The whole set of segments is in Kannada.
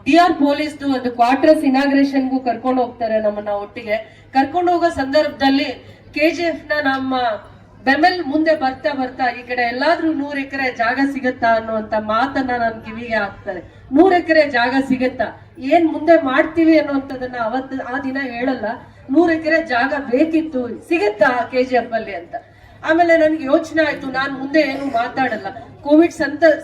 DR ಪೊಲೀಸ್ದು ಒಂದು ಕ್ವಾರ್ಟರ್ಸ್ ಇನಾಗ್ರೇಷನ್ಗೂ ಕರ್ಕೊಂಡು ಹೋಗ್ತಾರೆ ನಮ್ಮನ್ನ. ಒಟ್ಟಿಗೆ ಕರ್ಕೊಂಡು ಹೋಗೋ ಸಂದರ್ಭದಲ್ಲಿ KGF ನ ನಮ್ಮ ಬೆಮೆಲ್ ಮುಂದೆ ಬರ್ತಾ ಬರ್ತಾ ಈ ಕಡೆ ಎಲ್ಲಾದ್ರೂ 100 ಎಕರೆ ಜಾಗ ಸಿಗತ್ತಾ ಅನ್ನುವಂತ ಮಾತನ್ನ ನನ್ ಕಿವಿಗೆ ಹಾಕ್ತಾರೆ. 100 ಎಕರೆ ಜಾಗ ಸಿಗತ್ತಾ, ಏನ್ ಮುಂದೆ ಮಾಡ್ತೀವಿ ಅನ್ನುವಂಥದ್ದನ್ನ ಅವತ್ತು ಆ ದಿನ ಹೇಳಲ್ಲ. 100 ಎಕರೆ ಜಾಗ ಬೇಕಿತ್ತು, ಸಿಗತ್ತಾ KGF ಅಲ್ಲಿ ಅಂತ. ಆಮೇಲೆ ನನ್ಗೆ ಯೋಚನೆ ಆಯ್ತು, ನಾನ್ ಮುಂದೆ ಏನು ಮಾತಾಡಲ್ಲ. ಕೋವಿಡ್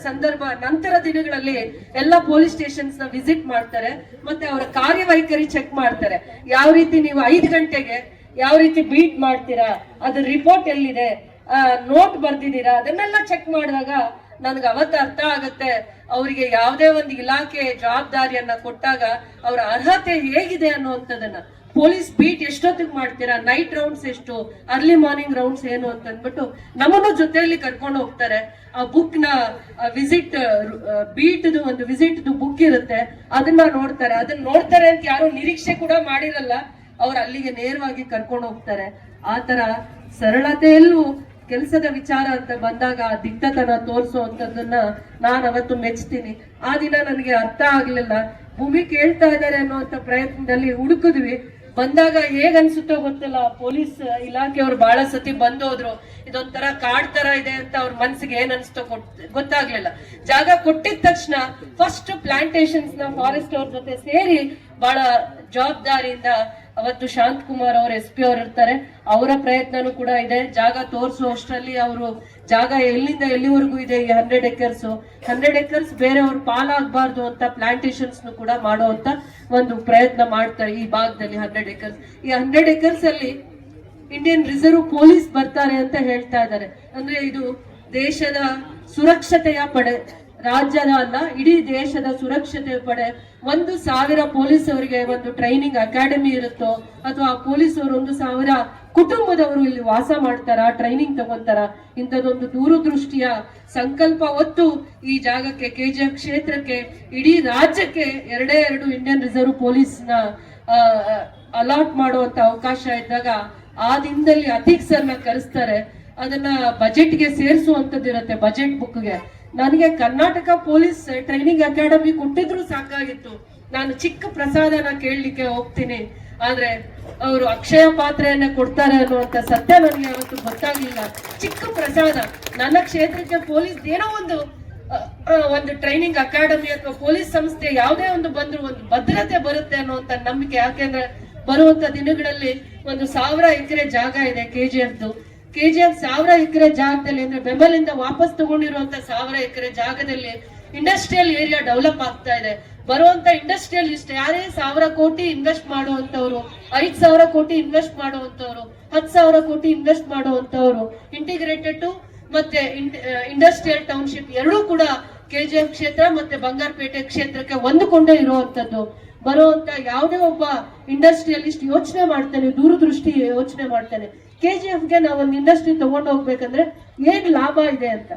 ಸಂದರ್ಭ ನಂತರ ದಿನಗಳಲ್ಲಿ ಎಲ್ಲ ಪೊಲೀಸ್ ಸ್ಟೇಷನ್ಸ್ ನ ವಿಸಿಟ್ ಮಾಡ್ತಾರೆ, ಮತ್ತೆ ಅವರ ಕಾರ್ಯವೈಖರಿ ಚೆಕ್ ಮಾಡ್ತಾರೆ. ಯಾವ ರೀತಿ ನೀವು 5 ಗಂಟೆಗೆ ಯಾವ ರೀತಿ ಬೀಟ್ ಮಾಡ್ತೀರಾ, ಅದ್ರ ರಿಪೋರ್ಟ್ ಎಲ್ಲಿದೆ, ನೋಟ್ ಬರ್ದಿದ್ದೀರಾ, ಅದನ್ನೆಲ್ಲ ಚೆಕ್ ಮಾಡಿದಾಗ ನನ್ಗೆ ಅವತ್ತು ಅರ್ಥ ಆಗುತ್ತೆ ಅವರಿಗೆ ಯಾವುದೇ ಒಂದು ಇಲಾಖೆ ಜವಾಬ್ದಾರಿಯನ್ನ ಕೊಟ್ಟಾಗ ಅವರ ಅರ್ಹತೆ ಹೇಗಿದೆ ಅನ್ನುವಂಥದ್ದನ್ನ. ಪೊಲೀಸ್ ಬೀಟ್ ಎಷ್ಟೊತ್ತಿಗೆ ಮಾಡ್ತೀರಾ, ನೈಟ್ ರೌಂಡ್ಸ್ ಎಷ್ಟು, ಅರ್ಲಿ ಮಾರ್ನಿಂಗ್ ರೌಂಡ್ಸ್ ಏನು ಅಂತ ಅಂದ್ಬಿಟ್ಟು ನಮ್ಮನ್ನು ಜೊತೆಯಲ್ಲಿ ಕರ್ಕೊಂಡು ಹೋಗ್ತಾರೆ. ಆ ಬುಕ್ ನ ವಿಸಿಟ್ ಬೀಟ್ ಒಂದು ವಿಸಿಟ್ ಬುಕ್ ಇರುತ್ತೆ, ಅದನ್ನ ನೋಡ್ತಾರೆ. ಅದನ್ನ ನೋಡ್ತಾರೆ ಅಂತ ಯಾರು ನಿರೀಕ್ಷೆ ಕೂಡ ಮಾಡಿರಲ್ಲ, ಅವ್ರು ಅಲ್ಲಿಗೆ ನೇರವಾಗಿ ಕರ್ಕೊಂಡು ಹೋಗ್ತಾರೆ. ಆ ತರ ಸರಳತೆಯಲ್ಲೂ ಕೆಲಸದ ವಿಚಾರ ಅಂತ ಬಂದಾಗ ದಿಟ್ಟತನ ತೋರಿಸುವಂತದನ್ನ ನಾನು ಅವತ್ತು ಮೆಚ್ತೀನಿ. ಆ ದಿನ ನನಗೆ ಅರ್ಥ ಆಗ್ಲಿಲ್ಲ, ಭೂಮಿ ಕೇಳ್ತಾ ಇದ್ದಾರೆ ಅನ್ನುವಂತ ಪ್ರಯತ್ನದಲ್ಲಿ ಹುಡುಕಿದ್ವಿ. ಬಂದಾಗ ಹೇಗ್ ಅನ್ಸುತ್ತೋ ಗೊತ್ತಿಲ್ಲ, ಪೊಲೀಸ್ ಇಲಾಖೆಯವ್ರು ಬಹಳ ಸತಿ ಬಂದೋದ್ರು, ಇದೊಂಥರ ಕಾಡ್ ತರ ಇದೆ ಅಂತ ಅವ್ರ ಮನ್ಸಿಗೆ ಏನ್ ಅನ್ಸ್ತೋ ಗೊತ್ತಾಗ್ಲಿಲ್ಲ. ಜಾಗ ಕೊಟ್ಟಿದ ತಕ್ಷಣ ಫಸ್ಟ್ ಪ್ಲಾಂಟೇಶನ್ಸ್ ನ ಫಾರೆಸ್ಟ್ ಅವ್ರ ಜೊತೆ ಸೇರಿ ಬಹಳ ಜವಾಬ್ದಾರಿಯಿಂದ ಅವತ್ತು ಶಾಂತ್ ಕುಮಾರ್ ಅವ್ರ SP ಅವ್ರು ಇರ್ತಾರೆ, ಅವರ ಪ್ರಯತ್ನನೂ ಕೂಡ ಇದೆ. ಜಾಗ ತೋರಿಸುವಷ್ಟರಲ್ಲಿ ಅವರು ಜಾಗ ಎಲ್ಲಿಂದ ಎಲ್ಲಿವರೆಗೂ ಇದೆ, ಈ 100 ಎಕರ್ಸ್ ಬೇರೆಯವ್ರ ಪಾಲಾಗಬಾರ್ದು ಅಂತ ಪ್ಲಾಂಟೇಶನ್ಸ್ ಕೂಡ ಮಾಡುವಂತ ಒಂದು ಪ್ರಯತ್ನ ಮಾಡ್ತಾರೆ ಈ ಭಾಗದಲ್ಲಿ. 100 ಎಕರ್ಸ್, ಈ 100 ಎಕರ್ಸ್ ಅಲ್ಲಿ ಇಂಡಿಯನ್ ರಿಸರ್ವ್ ಪೊಲೀಸ್ ಬರ್ತಾರೆ ಅಂತ ಹೇಳ್ತಾ ಇದ್ದಾರೆ. ಅಂದ್ರೆ ಇದು ದೇಶದ ಸುರಕ್ಷತೆಯ ಪಡೆ, ರಾಜ್ಯದ ಅಲ್ಲ ಇಡೀ ದೇಶದ ಸುರಕ್ಷತೆ ಪಡೆ. 1,000 ಪೊಲೀಸ್ ಅವರಿಗೆ ಒಂದು ಟ್ರೈನಿಂಗ್ ಅಕಾಡೆಮಿ ಇರುತ್ತೋ, ಅಥವಾ ಪೊಲೀಸ್ ಅವರು 1,000 ಕುಟುಂಬದವರು ಇಲ್ಲಿ ವಾಸ ಮಾಡ್ತಾರ, ಟ್ರೈನಿಂಗ್ ತಗೊಂತಾರ. ಇಂಥದೊಂದು ದೂರದೃಷ್ಟಿಯ ಸಂಕಲ್ಪ ಹೊತ್ತು ಈ ಜಾಗಕ್ಕೆ, KGF ಕ್ಷೇತ್ರಕ್ಕೆ, ಇಡೀ ರಾಜ್ಯಕ್ಕೆ 2 ಇಂಡಿಯನ್ ರಿಸರ್ವ್ ಪೊಲೀಸ್ ನ ಅಲಾಟ್ ಮಾಡುವಂತ ಅವಕಾಶ ಇದ್ದಾಗ ಆ ದಿನದಲ್ಲಿ ಅತೀಕ್ ಸರ್ನ ಕರೆಸ್ತಾರೆ. ಅದನ್ನ ಬಜೆಟ್ಗೆ ಸೇರಿಸುವಂತದ್ದಿರತ್ತೆ, ಬಜೆಟ್ ಬುಕ್ಗೆ. ನನಗೆ ಕರ್ನಾಟಕ ಪೊಲೀಸ್ ಟ್ರೈನಿಂಗ್ ಅಕಾಡೆಮಿ ಕೊಟ್ಟಿದ್ರು ಸಾಕಾಗಿತ್ತು, ನಾನು ಚಿಕ್ಕ ಪ್ರಸಾದನ ಕೇಳಲಿಕ್ಕೆ ಹೋಗ್ತೀನಿ, ಆದ್ರೆ ಅವರು ಅಕ್ಷಯ ಪಾತ್ರೆಯನ್ನ ಕೊಡ್ತಾರೆ ಅನ್ನುವಂತ ಸತ್ಯ ನನಗೆ ಅವತ್ತು ಗೊತ್ತಾಗ್ಲಿಲ್ಲ. ಚಿಕ್ಕ ಪ್ರಸಾದ, ನನ್ನ ಕ್ಷೇತ್ರಕ್ಕೆ ಪೊಲೀಸ್ ಏನೋ ಒಂದು ಟ್ರೈನಿಂಗ್ ಅಕಾಡೆಮಿ ಅಥವಾ ಪೊಲೀಸ್ ಸಂಸ್ಥೆ ಯಾವುದೇ ಒಂದು ಬಂದ್ರು ಒಂದು ಭದ್ರತೆ ಬರುತ್ತೆ ಅನ್ನುವಂತ ನಂಬಿಕೆ. ಯಾಕೆಂದ್ರೆ ಬರುವಂತ ದಿನಗಳಲ್ಲಿ 1,000 ಎಕರೆ ಜಾಗ ಇದೆ KGFದು. KGF 1000 ಎಕರೆ ಜಾಗದಲ್ಲಿ, ಅಂದ್ರೆ ಬೆಂಬಲಿಂದ ವಾಪಸ್ ತಗೊಂಡಿರುವಂತ 1000 ಎಕರೆ ಜಾಗದಲ್ಲಿ ಇಂಡಸ್ಟ್ರಿಯಲ್ ಏರಿಯಾ ಡೆವಲಪ್ ಆಗ್ತಾ ಇದೆ. ಬರುವಂತ ಇಂಡಸ್ಟ್ರಿಯಲಿಸ್ಟ್ ಯಾರೇ 1,000 ಕೋಟಿ ಇನ್ವೆಸ್ಟ್ ಮಾಡುವಂತವ್ರು, 5,000 ಕೋಟಿ ಇನ್ವೆಸ್ಟ್ ಮಾಡುವಂತವ್ರು, 10,000 ಕೋಟಿ ಇನ್ವೆಸ್ಟ್ ಮಾಡುವಂತವ್ರು, ಇಂಟಿಗ್ರೇಟೆಡ್ ಮತ್ತೆ ಇಂಡಸ್ಟ್ರಿಯಲ್ ಟೌನ್ಶಿಪ್ ಎರಡೂ ಕೂಡ KGF ಕ್ಷೇತ್ರ ಮತ್ತೆ ಬಂಗಾರಪೇಟೆ ಕ್ಷೇತ್ರಕ್ಕೆ ಹೊಂದಿಕೊಂಡೇ ಇರುವಂತದ್ದು. ಬರುವಂತ ಯಾವುದೇ ಒಬ್ಬ ಇಂಡಸ್ಟ್ರಿಯಲಿಸ್ಟ್ ಯೋಚನೆ ಮಾಡ್ತಾನೆ, ದೂರದೃಷ್ಟಿ ಯೋಚನೆ ಮಾಡ್ತಾನೆ, KGFಗೆ ನಾವು ಒಂದು ಇಂಡಸ್ಟ್ರಿ ತಗೊಂಡು ಹೋಗ್ಬೇಕಂದ್ರೆ ಏನ್ ಲಾಭ ಇದೆ ಅಂತ.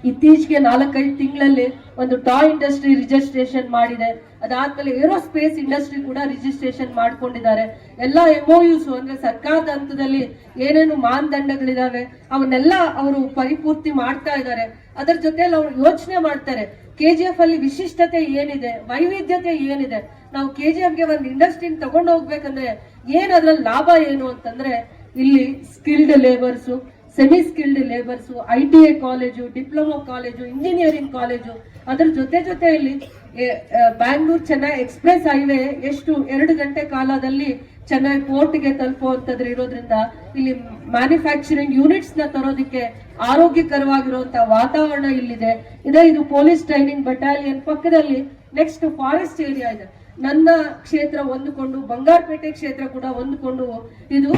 ಇತ್ತೀಚೆಗೆ 4-5 ತಿಂಗಳಲ್ಲಿ ಒಂದು ಟಾಯ್ ಇಂಡಸ್ಟ್ರಿ ರಿಜಿಸ್ಟ್ರೇಷನ್ ಮಾಡಿದೆ. ಅದಾದ್ಮೇಲೆ ಏರೋಸ್ಪೇಸ್ ಇಂಡಸ್ಟ್ರಿ ಕೂಡ ರಿಜಿಸ್ಟ್ರೇಷನ್ ಮಾಡ್ಕೊಂಡಿದ್ದಾರೆ. ಎಲ್ಲ MOUs ಅಂದ್ರೆ ಸರ್ಕಾರದ ಹಂತದಲ್ಲಿ ಏನೇನು ಮಾನದಂಡಗಳಿದಾವೆ ಅವನ್ನೆಲ್ಲ ಅವರು ಪರಿಪೂರ್ತಿ ಮಾಡ್ತಾ ಇದ್ದಾರೆ. ಅದರ ಜೊತೆಯಲ್ಲಿ ಅವ್ರು ಯೋಚನೆ ಮಾಡ್ತಾರೆ, KGF ಅಲ್ಲಿ ವಿಶಿಷ್ಟತೆ ಏನಿದೆ, ವೈವಿಧ್ಯತೆ ಏನಿದೆ, ನಾವು KGFಗೆ ಒಂದು ಇಂಡಸ್ಟ್ರಿ ತಗೊಂಡು ಹೋಗ್ಬೇಕಂದ್ರೆ ಏನ್ ಅದ್ರಲ್ಲಿ ಲಾಭ ಏನು ಅಂತಂದ್ರೆ, ಇಲ್ಲಿ skilled labours, semi skilled labours, ITA college, diploma college, engineering college, ಅದರ ಜೊತೆಯಲ್ಲಿ ಬ್ಯಾಂಗ್ಳೂರ್ ಚೆನ್ನೈ ಎಕ್ಸ್ಪ್ರೆಸ್ ಹೈವೇ ಎಷ್ಟು 2 ಗಂಟೆ ಕಾಲದಲ್ಲಿ ಚೆನ್ನೈ ಪೋರ್ಟ್ಗೆ ತಲುಪುವಂತದ್ದು ಇರೋದ್ರಿಂದ ಇಲ್ಲಿ ಮ್ಯಾನುಫ್ಯಾಕ್ಚರಿಂಗ್ ಯೂನಿಟ್ಸ್ ನ ತರೋದಕ್ಕೆ ಆರೋಗ್ಯಕರವಾಗಿರುವಂತಹ ವಾತಾವರಣ ಇಲ್ಲಿದೆ. ಇದು ಪೊಲೀಸ್ ಟ್ರೈನಿಂಗ್ ಬಟಾಲಿಯನ್ ಪಕ್ಕದಲ್ಲಿ ನೆಕ್ಸ್ಟ್ ಫಾರೆಸ್ಟ್ ಏರಿಯಾ ಇದೆ. ನನ್ನ ಕ್ಷೇತ್ರ ಹೊಂದಿಕೊಂಡು ಬಂಗಾರಪೇಟೆ ಕ್ಷೇತ್ರ ಕೂಡ ಹೊಂದಿಕೊಂಡು ಇದು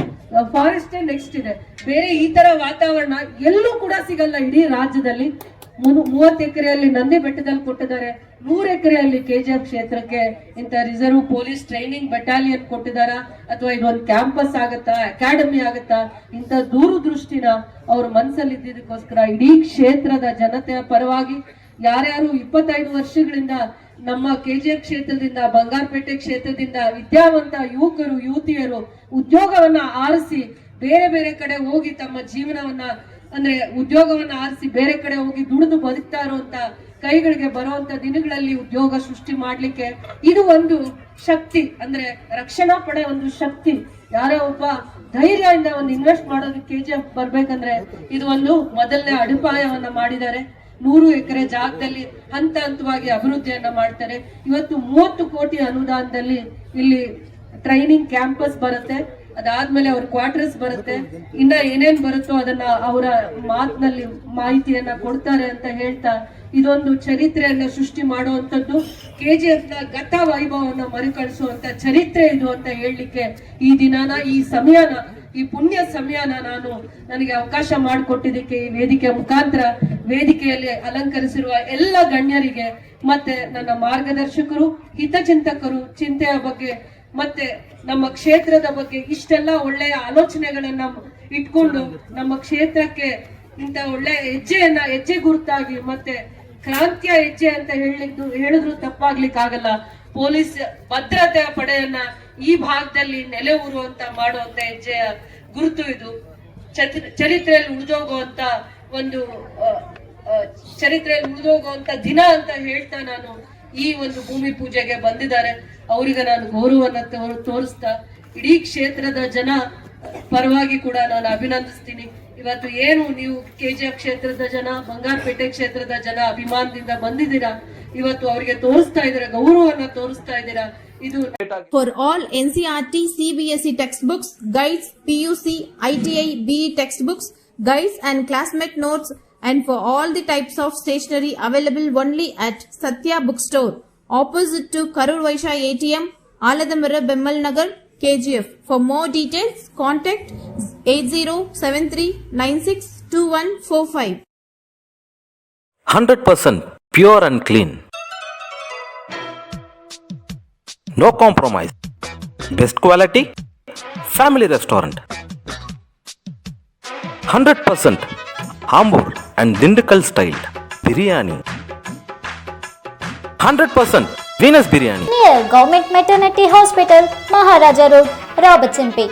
ಫಾರೆಸ್ಟ್ ನೆಕ್ಸ್ಟ್ ಇದೆ. ಬೇರೆ ಈ ತರ ವಾತಾವರಣ ಎಲ್ಲೂ ಕೂಡ ಸಿಗಲ್ಲ ಇಡೀ ರಾಜ್ಯದಲ್ಲಿ. 30 ಎಕರೆಯಲ್ಲಿ ನಂದಿ ಬೆಟ್ಟದಲ್ಲಿ ಕೊಟ್ಟಿದ್ದಾರೆ, 100 ಎಕರೆಯಲ್ಲಿ KGF ಕ್ಷೇತ್ರಕ್ಕೆ ಇಂಥ ರಿಸರ್ವ್ ಪೊಲೀಸ್ ಟ್ರೈನಿಂಗ್ ಬಟಾಲಿಯನ್ ಕೊಟ್ಟಿದಾರ, ಅಥವಾ ಇದೊಂದು ಕ್ಯಾಂಪಸ್ ಆಗತ್ತಾ, ಅಕಾಡೆಮಿ ಆಗತ್ತಾ, ಇಂಥ ದೂರದೃಷ್ಟಿನ ಅವ್ರ ಮನಸ್ಸಲ್ಲಿ ಇದ್ದಿದ್ದಕ್ಕೋಸ್ಕರ ಇಡೀ ಕ್ಷೇತ್ರದ ಜನತೆಯ ಪರವಾಗಿ ಯಾರ್ಯಾರು 25 ವರ್ಷಗಳಿಂದ ನಮ್ಮ KGF ಕ್ಷೇತ್ರದಿಂದ, ಬಂಗಾರಪೇಟೆ ಕ್ಷೇತ್ರದಿಂದ ವಿದ್ಯಾವಂತ ಯುವಕರು ಯುವತಿಯರು ಉದ್ಯೋಗವನ್ನ ಆರಿಸಿ ಬೇರೆ ಬೇರೆ ಕಡೆ ಹೋಗಿ ತಮ್ಮ ಜೀವನವನ್ನ ಅಂದ್ರೆ ಉದ್ಯೋಗವನ್ನ ಆರಿಸಿ ಬೇರೆ ಕಡೆ ಹೋಗಿ ದುಡಿದು ಬದುಕ್ತಾ ಇರುವಂತ ಕೈಗಳಿಗೆ ಬರುವಂತ ದಿನಗಳಲ್ಲಿ ಉದ್ಯೋಗ ಸೃಷ್ಟಿ ಮಾಡ್ಲಿಕ್ಕೆ ಇದು ಒಂದು ಶಕ್ತಿ. ಅಂದ್ರೆ ರಕ್ಷಣಾ ಪಡೆ ಒಂದು ಶಕ್ತಿ. ಯಾರೋ ಒಬ್ಬ ಧೈರ್ಯದಿಂದ ಒಂದು ಇನ್ವೆಸ್ಟ್ ಮಾಡೋದು KGF ಬರ್ಬೇಕಂದ್ರೆ ಇದು ಒಂದು ಮೊದಲನೇ ಅಡಿಪಾಯವನ್ನ ಮಾಡಿದ್ದಾರೆ. 100 ಎಕರೆ ಜಾಗದಲ್ಲಿ ಹಂತ ಹಂತವಾಗಿ ಅಭಿವೃದ್ಧಿಯನ್ನ ಮಾಡ್ತಾರೆ. ಇವತ್ತು 30 ಕೋಟಿ ಅನುದಾನದಲ್ಲಿ ಇಲ್ಲಿ ಟ್ರೈನಿಂಗ್ ಕ್ಯಾಂಪಸ್ ಬರುತ್ತೆ, ಅದಾದ್ಮೇಲೆ ಅವ್ರ ಕ್ವಾರ್ಟರ್ಸ್ ಬರುತ್ತೆ, ಇನ್ನ ಏನೇನ್ ಬರುತ್ತೋ ಅದನ್ನ ಅವರ ಮಾತಿನಲ್ಲಿ ಮಾಹಿತಿಯನ್ನ ಕೊಡ್ತಾರೆ ಅಂತ ಹೇಳ್ತಾ ಇದೊಂದು ಚರಿತ್ರೆಯನ್ನ ಸೃಷ್ಟಿ ಮಾಡುವಂತದ್ದು, KGF ನ ಗತ ವೈಭವನ್ನ ಮರುಕಳಿಸುವಂತ ಚರಿತ್ರೆ ಇದು ಅಂತ ಹೇಳಲಿಕ್ಕೆ ಈ ದಿನಾನ, ಈ ಸಮಯನ, ಈ ಪುಣ್ಯ ಸಮಯನ ನನಗೆ ಅವಕಾಶ ಮಾಡಿಕೊಟ್ಟಿದ್ದಕ್ಕೆ ಈ ವೇದಿಕೆ ಮುಖಾಂತರ ವೇದಿಕೆಯಲ್ಲಿ ಅಲಂಕರಿಸಿರುವ ಎಲ್ಲ ಗಣ್ಯರಿಗೆ ಮತ್ತೆ ನನ್ನ ಮಾರ್ಗದರ್ಶಕರು, ಹಿತಚಿಂತಕರು, ಚಿಂತೆಯ ಬಗ್ಗೆ ಮತ್ತೆ ನಮ್ಮ ಕ್ಷೇತ್ರದ ಬಗ್ಗೆ ಇಷ್ಟೆಲ್ಲ ಒಳ್ಳೆಯ ಆಲೋಚನೆಗಳನ್ನ ಇಟ್ಕೊಂಡು ನಮ್ಮ ಕ್ಷೇತ್ರಕ್ಕೆ ಇಂತ ಒಳ್ಳೆ ಹೆಜ್ಜೆ ಗುರುತಾಗಿ ಮತ್ತೆ ಕ್ರಾಂತಿಯ ಹೆಜ್ಜೆ ಅಂತ ಹೇಳಿದ್ರು ತಪ್ಪಾಗ್ಲಿಕ್ಕಾಗಲ್ಲ. ಪೊಲೀಸ್ ಭದ್ರತೆಯ ಪಡೆಯನ್ನ ಈ ಭಾಗದಲ್ಲಿ ನೆಲೆ ಊರುವಂತ ಮಾಡುವಂತ ಹೆಜ್ಜೆಯ ಗುರುತು ಇದು. ಚರಿತ್ರೆಯಲ್ಲಿ ಉಳಿದೋಗುವಂತ ಒಂದು ಚರಿತ್ರೆಯಲ್ಲಿ ಉಳಿದೋಗುವಂತ ದಿನ ಅಂತ ಹೇಳ್ತಾ ನಾನು ಈ ಒಂದು ಭೂಮಿ ಪೂಜೆಗೆ ಬಂದಿದ್ದಾರೆ. ಅವರಿಗೆ ನಾನು ಗೌರವವನ್ನ ತೋರಿಸ್ತಾ ಇಡೀ ಕ್ಷೇತ್ರದ ಜನ ಪರವಾಗಿ ಕೂಡ ನಾನು ಅಭಿನಂದಿಸ್ತೀನಿ. ಇವತ್ತು ಏನು ನೀವು KGF ಕ್ಷೇತ್ರದ ಜನ, ಬಂಗಾರಪೇಟೆ ಕ್ಷೇತ್ರದ ಜನ ಅಭಿಮಾನದಿಂದ ಬಂದಿದ್ದೀರಾ, ಇವತ್ತು ಅವರಿಗೆ ತೋರಿಸ್ತಾ ಇದ್ದೀರಾ, ಗೌರವವನ್ನ ತೋರಿಸ್ತಾ ಇದ್ದೀರಾ. ಇದು For all NCERT, CBSE textbooks, guides, PUC, ITI, BE textbooks, guides and classmate notes, and for all the types of stationery available only at Satya Bookstore, opposite to Karur Vaishya ATM, Aladamara, Bemmal Nagar, KGF. For more details, contact 8073962145. 100% pure and clean. No compromise. Best quality. Family restaurant. 100% Ambur and Dindukal style biryani. 100% Venus biryani. Near Government Maternity Hospital, Maharaja Road, Robertson Bay.